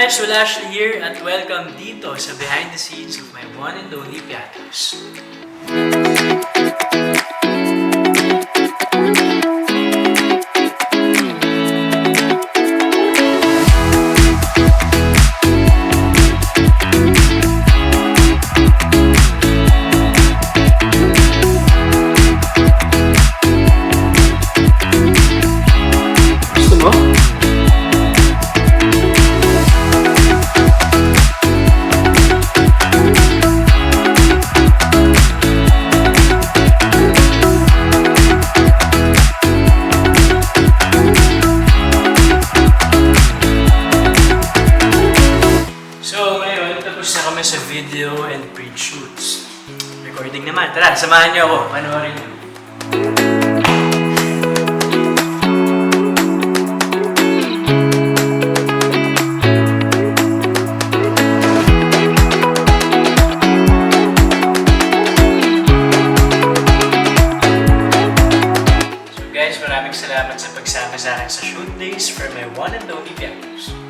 guys! Well, Ashley here at welcome dito sa behind the scenes of my one and only Piatos. Gusto mo? So, ngayon, tapos na kami sa video and pre-shoots. Recording naman. Tara, samahan niyo ako. Panoorin niyo. So guys, maraming salamat sa pagsama sa akin sa shoot days for my one and only Piatos.